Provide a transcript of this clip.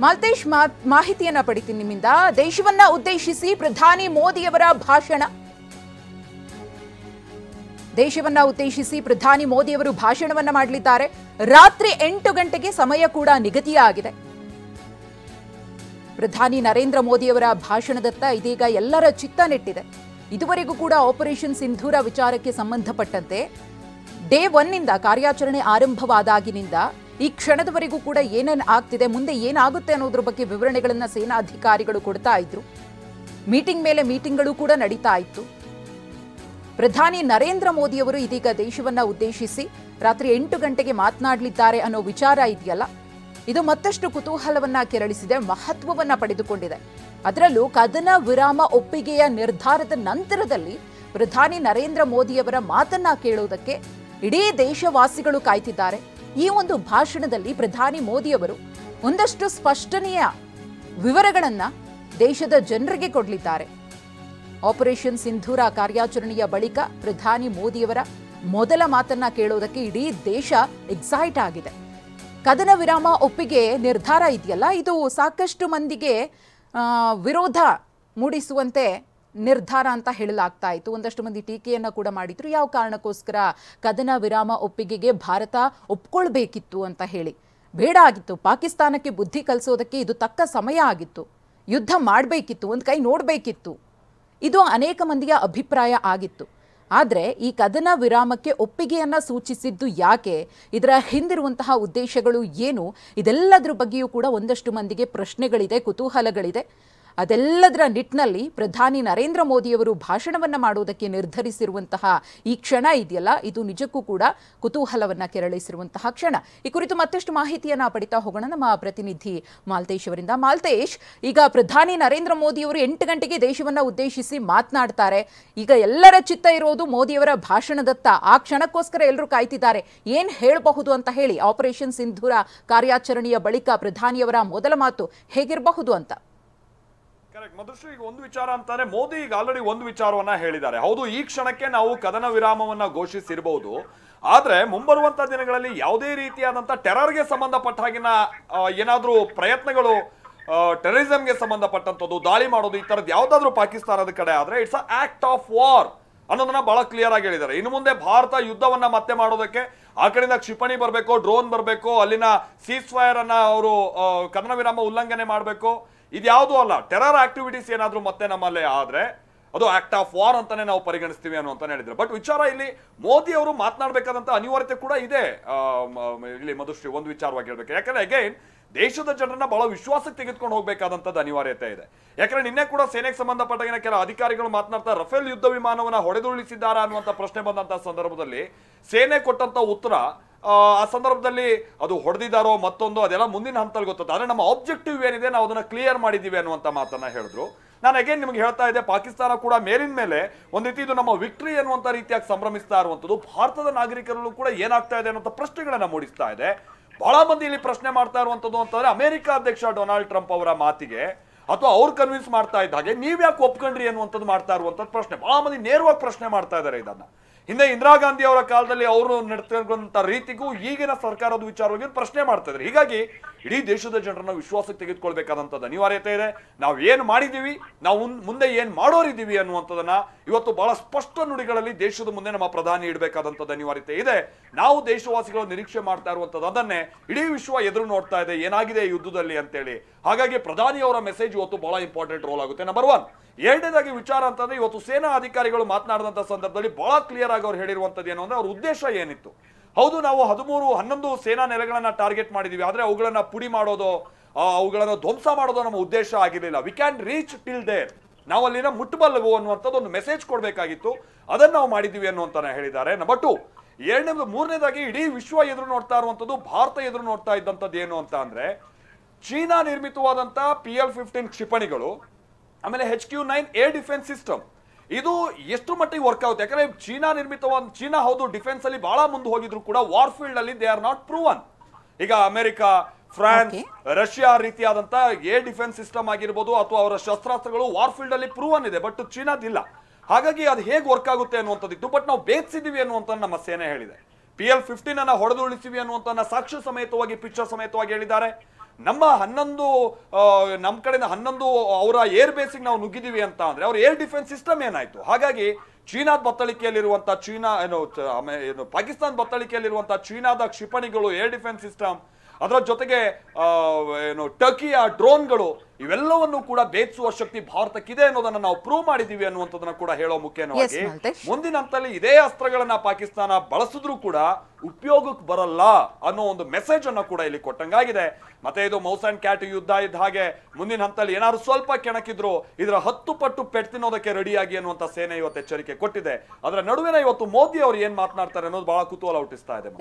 ಮಾಲ್ತೇಶ್ ಮಾಹಿತಿಯನ್ನ ಪಡಿತೀನಿ ನಿಮ್ಮಿಂದ. ದೇಶವನ್ನ ಉದ್ದೇಶಿಸಿ ಪ್ರಧಾನಿ ಮೋದಿಯವರ ಭಾಷಣ. ದೇಶವನ್ನ ಉದ್ದೇಶಿಸಿ ಪ್ರಧಾನಿ ಮೋದಿಯವರು ಭಾಷಣವನ್ನ ಮಾಡಲಿದ್ದಾರೆ. ರಾತ್ರಿ 8 ಗಂಟೆಗೆ ಸಮಯ ಕೂಡ ನಿಗದಿಯಾಗಿದೆ. ಪ್ರಧಾನಿ ನರೇಂದ್ರ ಮೋದಿಯವರ ಭಾಷಣದತ್ತ ಇದೀಗ ಎಲ್ಲರ ಚಿತ್ತ ನೆಟ್ಟಿದೆ. ಇದುವರೆಗೂ ಕೂಡ ಆಪರೇಷನ್ ಸಿಂಧೂರ ವಿಚಾರಕ್ಕೆ ಸಂಬಂಧಪಟ್ಟಂತೆ ಡೇ 1 ನಿಂದ ಕಾರ್ಯಾಚರಣೆ ಆರಂಭವಾದಾಗಿನಿಂದ ಈ ಕ್ಷಣದವರೆಗೂ ಕೂಡ ಏನೇನು ಆಗ್ತಿದೆ, ಮುಂದೆ ಏನಾಗುತ್ತೆ ಅನ್ನೋದ್ರ ಬಗ್ಗೆ ವಿವರಣೆಗಳನ್ನ ಸೇನಾ ಅಧಿಕಾರಿಗಳು ಕೊಡ್ತಾ ಇದ್ರು. ಮೀಟಿಂಗ್ ಮೇಲೆ ಮೀಟಿಂಗ್ಗಳು ಕೂಡ ನಡೀತಾ ಇತ್ತು. ಪ್ರಧಾನಿ ನರೇಂದ್ರ ಮೋದಿಯವರು ಇದೀಗ ದೇಶವನ್ನ ಉದ್ದೇಶಿಸಿ ರಾತ್ರಿ 8 ಗಂಟೆಗೆ ಮಾತನಾಡಲಿದ್ದಾರೆ ಅನ್ನೋ ವಿಚಾರ ಇದೆಯಲ್ಲ, ಇದು ಮತ್ತಷ್ಟು ಕುತೂಹಲವನ್ನ ಕೆರಳಿಸಿದೆ, ಮಹತ್ವವನ್ನ ಪಡೆದುಕೊಂಡಿದೆ. ಅದರಲ್ಲೂ ಕದನ ವಿರಾಮ ಒಪ್ಪಿಗೆಯ ನಿರ್ಧಾರದ ನಂತರದಲ್ಲಿ ಪ್ರಧಾನಿ ನರೇಂದ್ರ ಮೋದಿಯವರ ಮಾತನ್ನ ಕೇಳುವುದಕ್ಕೆ ಇಡೀ ದೇಶವಾಸಿಗಳು ಕಾಯ್ತಿದ್ದಾರೆ. ಈ ಒಂದು ಭಾಷಣದಲ್ಲಿ ಪ್ರಧಾನಿ ಮೋದಿಯವರು ಒಂದಷ್ಟು ಸ್ಪಷ್ಟನೆಯ ವಿವರಗಳನ್ನ ದೇಶದ ಜನರಿಗೆ ಕೊಡಲಿದ್ದಾರೆ. ಆಪರೇಷನ್ ಸಿಂಧೂರ ಕಾರ್ಯಾಚರಣೆಯ ಬಳಿಕ ಪ್ರಧಾನಿ ಮೋದಿಯವರ ಮೊದಲ ಮಾತನ್ನ ಕೇಳೋದಕ್ಕೆ ಇಡೀ ದೇಶ ಎಕ್ಸೈಟ್ ಆಗಿದೆ. ಕದನ ವಿರಾಮ ಒಪ್ಪಿಗೆ ನಿರ್ಧಾರ ಇದೆಯಲ್ಲ, ಇದು ಸಾಕಷ್ಟು ಮಂದಿಗೆ ವಿರೋಧ ಮೂಡಿಸುವಂತೆ ನಿರ್ಧಾರ ಅಂತ ಹೇಳಲಾಗ್ತಾ ಇತ್ತು. ಒಂದಷ್ಟು ಮಂದಿ ಟೀಕೆಯನ್ನ ಕೂಡ ಮಾಡಿದ್ರು. ಯಾವ ಕಾರಣಕ್ಕೋಸ್ಕರ ಕದನ ವಿರಾಮ ಒಪ್ಪಿಗೆಗೆ ಭಾರತ ಒಪ್ಕೊಳ್ಬೇಕಿತ್ತು ಅಂತ ಹೇಳಿ. ಬೇಡ ಆಗಿತ್ತು, ಪಾಕಿಸ್ತಾನಕ್ಕೆ ಬುದ್ಧಿ ಕಲಿಸೋದಕ್ಕೆ ಇದು ತಕ್ಕ ಸಮಯ ಆಗಿತ್ತು, ಯುದ್ಧ ಮಾಡಬೇಕಿತ್ತು, ಒಂದು ಕೈ ನೋಡಬೇಕಿತ್ತು, ಇದು ಅನೇಕ ಮಂದಿಯ ಅಭಿಪ್ರಾಯ ಆಗಿತ್ತು. ಆದರೆ ಈ ಕದನ ವಿರಾಮಕ್ಕೆ ಒಪ್ಪಿಗೆಯನ್ನ ಸೂಚಿಸಿದ್ದು ಯಾಕೆ, ಇದರ ಹಿಂದಿರುವಂತಹ ಉದ್ದೇಶಗಳು ಏನು, ಇದೆಲ್ಲದರ ಬಗ್ಗೆಯೂ ಕೂಡ ಒಂದಷ್ಟು ಮಂದಿಗೆ ಪ್ರಶ್ನೆಗಳಿದೆ, ಕುತೂಹಲಗಳಿದೆ. ಅದೆಲ್ಲದರ ನಿಟ್ಟಿನಲ್ಲಿ ಪ್ರಧಾನಿ ನರೇಂದ್ರ ಮೋದಿಯವರು ಭಾಷಣವನ್ನ ಮಾಡೋದಕ್ಕೆ ನಿರ್ಧರಿಸಿರುವಂತಹ ಈ ಕ್ಷಣ ಇದೆಯಲ್ಲ, ಇದು ನಿಜಕ್ಕೂ ಕೂಡ ಕುತೂಹಲವನ್ನ ಕೆರಳಿಸಿರುವಂತಹ ಕ್ಷಣ. ಈ ಕುರಿತು ಮತ್ತಷ್ಟು ಮಾಹಿತಿಯನ್ನ ಪಡಿತಾ ಹೋಗೋಣ ನಮ್ಮ ಪ್ರತಿನಿಧಿ ಮಾಲ್ತೇಶ್ ಅವರಿಂದ. ಮಾಲ್ತೇಶ್, ಈಗ ಪ್ರಧಾನಿ ನರೇಂದ್ರ ಮೋದಿಯವರು 8 ಗಂಟೆಗೆ ದೇಶವನ್ನ ಉದ್ದೇಶಿಸಿ ಮಾತನಾಡ್ತಾರೆ. ಈಗ ಎಲ್ಲರ ಚಿತ್ತ ಇರೋದು ಮೋದಿಯವರ ಭಾಷಣದತ್ತ. ಆ ಕ್ಷಣಕ್ಕೋಸ್ಕರ ಎಲ್ಲರೂ ಕಾಯ್ತಿದ್ದಾರೆ. ಏನ್ ಹೇಳಬಹುದು ಅಂತ ಹೇಳಿ, ಆಪರೇಷನ್ ಸಿಂಧೂರ ಕಾರ್ಯಾಚರಣೆಯ ಬಳಿಕ ಪ್ರಧಾನಿಯವರ ಮೊದಲ ಮಾತು ಹೇಗಿರಬಹುದು ಅಂತ? ಕರೆಕ್ಟ್ ಮಧುಶ್ರೀ, ಈಗ ಒಂದು ವಿಚಾರ ಅಂತಾನೆ, ಮೋದಿ ಈಗ ಆಲ್ರೆಡಿ ಒಂದು ವಿಚಾರವನ್ನ ಹೇಳಿದ್ದಾರೆ. ಹೌದು, ಈ ಕ್ಷಣಕ್ಕೆ ನಾವು ಕದನ ವಿರಾಮವನ್ನ ಘೋಷಿಸಿರಬಹುದು, ಆದ್ರೆ ಮುಂಬರುವಂತ ದಿನಗಳಲ್ಲಿ ಯಾವುದೇ ರೀತಿಯಾದಂತ ಟೆರರ್ಗೆ ಸಂಬಂಧಪಟ್ಟ ಹಾಗಿನ ಏನಾದ್ರೂ ಪ್ರಯತ್ನಗಳು, ಟೆರರಿಸಂಗೆ ಸಂಬಂಧಪಟ್ಟಂತದ್ದು, ದಾಳಿ ಮಾಡೋದು, ಈ ತರದ್ ಯಾವ್ದಾದ್ರು ಪಾಕಿಸ್ತಾನದ ಕಡೆ ಆದ್ರೆ it's a act of war ಅನ್ನೋದನ್ನ ಬಹಳ ಕ್ಲಿಯರ್ ಆಗಿ ಹೇಳಿದ್ದಾರೆ. ಇನ್ನು ಮುಂದೆ ಭಾರತ ಯುದ್ಧವನ್ನ ಮತ್ತೆ ಮಾಡೋದಕ್ಕೆ ಆ ಕಡೆಯಿಂದ ಕ್ಷಿಪಣಿ ಬರಬೇಕು, ಡ್ರೋನ್ ಬರಬೇಕು, ಅಲ್ಲಿನ ಸೀಸ್ ಫೈರ್ ಅನ್ನ ಅವರು ಕದನ ವಿರಾಮ ಉಲ್ಲಂಘನೆ ಮಾಡಬೇಕು, ಇದ್ಯಾವುದೂ ಅಲ್ಲ. ಟೆರರ್ ಆಕ್ಟಿವಿಟೀಸ್ ಏನಾದ್ರೂ ಮತ್ತೆ ನಮ್ಮಲ್ಲಿ ಆದ್ರೆ ಅದು ಆಕ್ಟ್ ಆಫ್ ವಾರ್ ಅಂತಾನೆ ನಾವು ಪರಿಗಣಿಸ್ತೀವಿ ಅನ್ನುವಂತಾನೆ ಹೇಳಿದ್ರು. ಬಟ್ ವಿಚಾರ ಇಲ್ಲಿ ಮೋದಿ ಅವರು ಮಾತನಾಡಬೇಕಾದಂತ ಅನಿವಾರ್ಯತೆ ಕೂಡ ಇದೆ ಇಲ್ಲಿ ಮಧುಶ್ರೀ, ಒಂದು ವಿಚಾರವಾಗಿ ಹೇಳ್ಬೇಕು. ಯಾಕಂದ್ರೆ ಅಗೈನ್ ದೇಶದ ಜನರನ್ನ ಬಹಳ ವಿಶ್ವಾಸಕ್ಕೆ ತೆಗೆದುಕೊಂಡು ಹೋಗ್ಬೇಕಾದಂತದ್ದು ಅನಿವಾರ್ಯತೆ ಇದೆ. ಯಾಕಂದ್ರೆ ನಿನ್ನೆ ಕೂಡ ಸೇನೆಗೆ ಸಂಬಂಧಪಟ್ಟ ಕೆಲ ಅಧಿಕಾರಿಗಳು ಮಾತನಾಡ್ತಾ ರಫೇಲ್ ಯುದ್ಧ ವಿಮಾನವನ್ನ ಹೊಡೆದುರುಳಿಸಿದ್ದಾರಾ ಅನ್ನುವಂತ ಪ್ರಶ್ನೆ ಬಂದಂತ ಸಂದರ್ಭದಲ್ಲಿ ಸೇನೆ ಕೊಟ್ಟಂತ ಉತ್ತರ, ಆ ಸಂದರ್ಭದಲ್ಲಿ ಅದು ಹೊಡೆದಿದ್ದಾರೋ ಮತ್ತೊಂದು ಅದೆಲ್ಲ ಮುಂದಿನ ಹಂತದಲ್ಲಿ ಗೊತ್ತದೆ, ಆದ್ರೆ ನಮ್ಮ ಆಬ್ಜೆಕ್ಟಿವ್ ಏನಿದೆ ನಾವು ಅದನ್ನ ಕ್ಲಿಯರ್ ಮಾಡಿದೀವಿ ಅನ್ನುವಂತ ಮಾತನ್ನ ಹೇಳಿದ್ರು. ನಾನು ಅಗೇನ್ ನಿಮ್ಗೆ ಹೇಳ್ತಾ ಇದ್ದೆ, ಪಾಕಿಸ್ತಾನ ಕೂಡ ಮೇಲಿನ ಮೇಲೆ ಒಂದ್ ರೀತಿ ಇದು ನಮ್ಮ ವಿಕ್ಟ್ರಿ ಅನ್ನುವಂತ ರೀತಿಯಾಗಿ ಸಂಭ್ರಮಿಸ್ತಾ ಇರುವಂತದ್ದು ಭಾರತದ ನಾಗರಿಕರಲ್ಲೂ ಕೂಡ ಏನಾಗ್ತಾ ಇದೆ ಅನ್ನುವಂತ ಪ್ರಶ್ನೆಗಳನ್ನ ಮೂಡಿಸ್ತಾ ಇದೆ. ಬಹಳ ಮಂದಿ ಇಲ್ಲಿ ಪ್ರಶ್ನೆ ಮಾಡ್ತಾ ಇರುವಂತದ್ದು ಅಂತಂದ್ರೆ, ಅಮೆರಿಕ ಅಧ್ಯಕ್ಷ ಡೊನಾಲ್ಡ್ ಟ್ರಂಪ್ ಅವರ ಮಾತಿಗೆ ಅಥವಾ ಅವ್ರು ಕನ್ವಿನ್ಸ್ ಮಾಡ್ತಾ ಇದ್ದ ಹಾಗೆ ನೀವ್ಯಾಕೆ ಒಪ್ಕೊಂಡ್ರಿ ಅನ್ನುವಂಥದ್ದು ಮಾಡ್ತಾ ಇರುವಂತದ್ದು ಪ್ರಶ್ನೆ. ಬಹಳ ಮಂದಿ ನೇರವಾಗಿ ಪ್ರಶ್ನೆ ಮಾಡ್ತಾ ಇದ್ದಾರೆ ಇದನ್ನ. ಹಿಂದೆ ಇಂದಿರಾ ಗಾಂಧಿ ಅವರ ಕಾಲದಲ್ಲಿ ಅವರು ನಡೆತಿರುವಂತ ರೀತಿಗೂ ಈಗಿನ ಸರ್ಕಾರದ ವಿಚಾರವಾಗಿ ಪ್ರಶ್ನೆ ಮಾಡ್ತಾ ಇದ್ದಾರೆ. ಹೀಗಾಗಿ ಇಡೀ ದೇಶದ ಜನರನ್ನ ವಿಶ್ವಾಸಕ್ಕೆ ತೆಗೆದುಕೊಳ್ಬೇಕಾದಂತದ್ದು ಅನಿವಾರ್ಯತೆ ಇದೆ. ನಾವು ಏನ್ ಮಾಡಿದೀವಿ, ನಾವು ಮುಂದೆ ಏನ್ ಮಾಡೋರಿದ್ದೀವಿ ಅನ್ನುವಂಥದ್ದನ್ನ ಇವತ್ತು ಬಹಳ ಸ್ಪಷ್ಟ ನುಡಿಗಳಲ್ಲಿ ದೇಶದ ಮುಂದೆ ನಮ್ಮ ಪ್ರಧಾನಿ ಇಡಬೇಕಾದಂತದ್ದು ಅನಿವಾರ್ಯತೆ ಇದೆ. ನಾವು ದೇಶವಾಸಿಗಳು ನಿರೀಕ್ಷೆ ಮಾಡ್ತಾ ಇರುವಂತದ್ದು ಅದನ್ನೇ ಇಡೀ ವಿಶ್ವ ಎದುರು ನೋಡ್ತಾ ಇದೆ, ಏನಾಗಿದೆ ಯುದ್ಧದಲ್ಲಿ ಅಂತೇಳಿ. ಹಾಗಾಗಿ ಪ್ರಧಾನಿ ಅವರ ಮೆಸೇಜ್ ಇವತ್ತು ಬಹಳ ಇಂಪಾರ್ಟೆಂಟ್ ರೋಲ್ ಆಗುತ್ತೆ. ನಂಬರ್ 1. ಎರಡನೇದಾಗಿ ವಿಚಾರ ಅಂತಂದ್ರೆ, ಇವತ್ತು ಸೇನಾ ಅಧಿಕಾರಿಗಳು ಮಾತನಾಡಿದಂತ ಸಂದರ್ಭದಲ್ಲಿ ಬಹಳ ಕ್ಲಿಯರ್ ಆಗಿ ಅವ್ರು ಹೇಳಿರುವಂತದ್ದು ಏನು ಅಂದ್ರೆ, ಅವ್ರ ಉದ್ದೇಶ ಏನಿತ್ತು. ಹೌದು, ನಾವು 11 ಸೇನಾ ನೆಲೆಗಳನ್ನ ಟಾರ್ಗೆಟ್ ಮಾಡಿದೀವಿ, ಆದ್ರೆ ಅವುಗಳನ್ನ ಪುಡಿ ಮಾಡೋದು, ಅವುಗಳನ್ನ ಧ್ವಂಸ ಮಾಡೋದು ನಮ್ಮ ಉದ್ದೇಶ ಆಗಿರಲಿಲ್ಲ. We can reach till there, ನಾವು ಅಲ್ಲಿನ ಮುಟ್ಟಬಲ್ಲವು ಅನ್ನುವಂಥದ್ದು ಒಂದು ಮೆಸೇಜ್ ಕೊಡ್ಬೇಕಾಗಿತ್ತು, ಅದನ್ನ ನಾವು ಮಾಡಿದೀವಿ ಅನ್ನುವಂತಾನೆ ಹೇಳಿದ್ದಾರೆ. ನಂಬರ್ 2. ಮೂರನೇದಾಗಿ ಇಡೀ ವಿಶ್ವ ಎದುರು ನೋಡ್ತಾ ಇರುವಂತದ್ದು, ಭಾರತ ಎದುರು ನೋಡ್ತಾ ಇದ್ದಂಥದ್ದು ಏನು ಅಂತ ಅಂದ್ರೆ, ಚೀನಾ ನಿರ್ಮಿತವಾದಂತ PL-15 ಕ್ಷಿಪಣಿಗಳು, ಆಮೇಲೆ HQ-9 ಏರ್ ಡಿಫೆನ್ಸ್ ಸಿಸ್ಟಮ್, ಇದು ಎಷ್ಟು ಮಟ್ಟಿಗೆ ವರ್ಕ್ ಆಗುತ್ತೆ. ಯಾಕಂದ್ರೆ ಚೀನಾ ಹೌದು ಡಿಫೆನ್ಸ್ ಅಲ್ಲಿ ಬಹಳ ಮುಂದೆ ಹೋಗಿದ್ರು ಕೂಡ ವಾರ್ ಫೀಲ್ಡ್ ಅಲ್ಲಿ ದೇ ಆರ್ ನಾಟ್ ಪ್ರೂವನ್. ಈಗ ಅಮೆರಿಕ, ಫ್ರಾನ್ಸ್, ರಷ್ಯಾ ರೀತಿಯಾದಂತ ಏರ್ ಡಿಫೆನ್ಸ್ ಸಿಸ್ಟಮ್ ಆಗಿರ್ಬೋದು ಅಥವಾ ಅವರ ಶಸ್ತ್ರಾಸ್ತ್ರಗಳು ವಾರ್ ಫೀಲ್ಡ್ ಅಲ್ಲಿ ಪ್ರೂವನ್ ಇದೆ, ಬಟ್ ಚೀನಾದಿಲ್ಲ. ಹಾಗಾಗಿ ಅದು ಹೇಗೆ ವರ್ಕ್ ಆಗುತ್ತೆ ಅನ್ನುವಂಥದ್ದಿತ್ತು. ಬಟ್ ನಾವು ಬೇಯಿಸಿದೀವಿ ಅನ್ನುವಂತ ನಮ್ಮ ಸೇನೆ ಹೇಳಿದೆ. PL-15 ಅನ್ನ ಹೊಡೆದುರುಳಿಸಿವಿ ಅನ್ನುವಂತ ಸಾಕ್ಷ್ಯ ಸಮೇತವಾಗಿ, ಪಿಕ್ಚರ್ ಸಮೇತವಾಗಿ ಹೇಳಿದ್ದಾರೆ. ನಮ್ಮ 11 ನಮ್ಮ ಕಡೆಯಿಂದ 11 ಅವರ ಏರ್ ಬೇಸಿಗೆ ನಾವು ನುಗ್ಗಿದೀವಿ ಅಂತ ಅಂದ್ರೆ ಅವ್ರ ಏರ್ ಡಿಫೆನ್ಸ್ ಸಿಸ್ಟಮ್ ಏನಾಯ್ತು? ಹಾಗಾಗಿ ಚೀನಾದ ಬತ್ತಳಿಕೆಯಲ್ಲಿರುವಂತಹ ಪಾಕಿಸ್ತಾನ ಬತ್ತಳಿಕೆಯಲ್ಲಿರುವಂತಹ ಚೀನಾದ ಕ್ಷಿಪಣಿಗಳು, ಏರ್ ಡಿಫೆನ್ಸ್ ಸಿಸ್ಟಮ್, ಅದರ ಜೊತೆಗೆ ಟರ್ಕಿಯ ಡ್ರೋನ್ಗಳು, ಇವೆಲ್ಲವನ್ನು ಕೂಡ ಭೇದಿಸುವ ಶಕ್ತಿ ಭಾರತಕ್ಕಿದೆ ಅನ್ನೋದನ್ನ ನಾವು ಪ್ರೂವ್ ಮಾಡಿದೀವಿ ಅನ್ನುವಂಥದ್ದನ್ನ ಕೂಡ ಹೇಳೋ ಮುಖ್ಯವಾಗಿ ಮುಂದಿನ ಹಂತದಲ್ಲಿ ಇದೇ ಅಸ್ತ್ರಗಳನ್ನ ಪಾಕಿಸ್ತಾನ ಬಳಸಿದ್ರು ಕೂಡ ಉಪಯೋಗಕ್ಕೆ ಬರಲ್ಲ ಅನ್ನೋ ಒಂದು ಮೆಸೇಜ್ ಅನ್ನ ಕೂಡ ಇಲ್ಲಿ ಕೊಟ್ಟಂಗಾಗಿದೆ. ಮತ್ತೆ ಇದು ಮೌಸ್ ಅಂಡ್ ಕ್ಯಾಟ್ ಯುದ್ಧ ಇದ್ದ ಹಾಗೆ ಮುಂದಿನ ಹಂತದಲ್ಲಿ ಏನಾದ್ರು ಸ್ವಲ್ಪ ಕೆಣಕಿದ್ರು ಇದರ 10 ಪಟ್ಟು ಪೆಟ್ಟು ತಿನ್ನೋದಕ್ಕೆ ರೆಡಿಯಾಗಿ ಅನ್ನುವಂತ ಸೇನೆ ಇವತ್ತು ಎಚ್ಚರಿಕೆ ಕೊಟ್ಟಿದೆ. ಅದರ ನಡುವಿನ ಇವತ್ತು ಮೋದಿ ಅವರು ಏನ್ ಮಾತನಾಡ್ತಾರೆ ಅನ್ನೋದು ಬಹಳ ಕುತೂಹಲ ಹುಟ್ಟಿಸ್ತಾ ಇದೆ.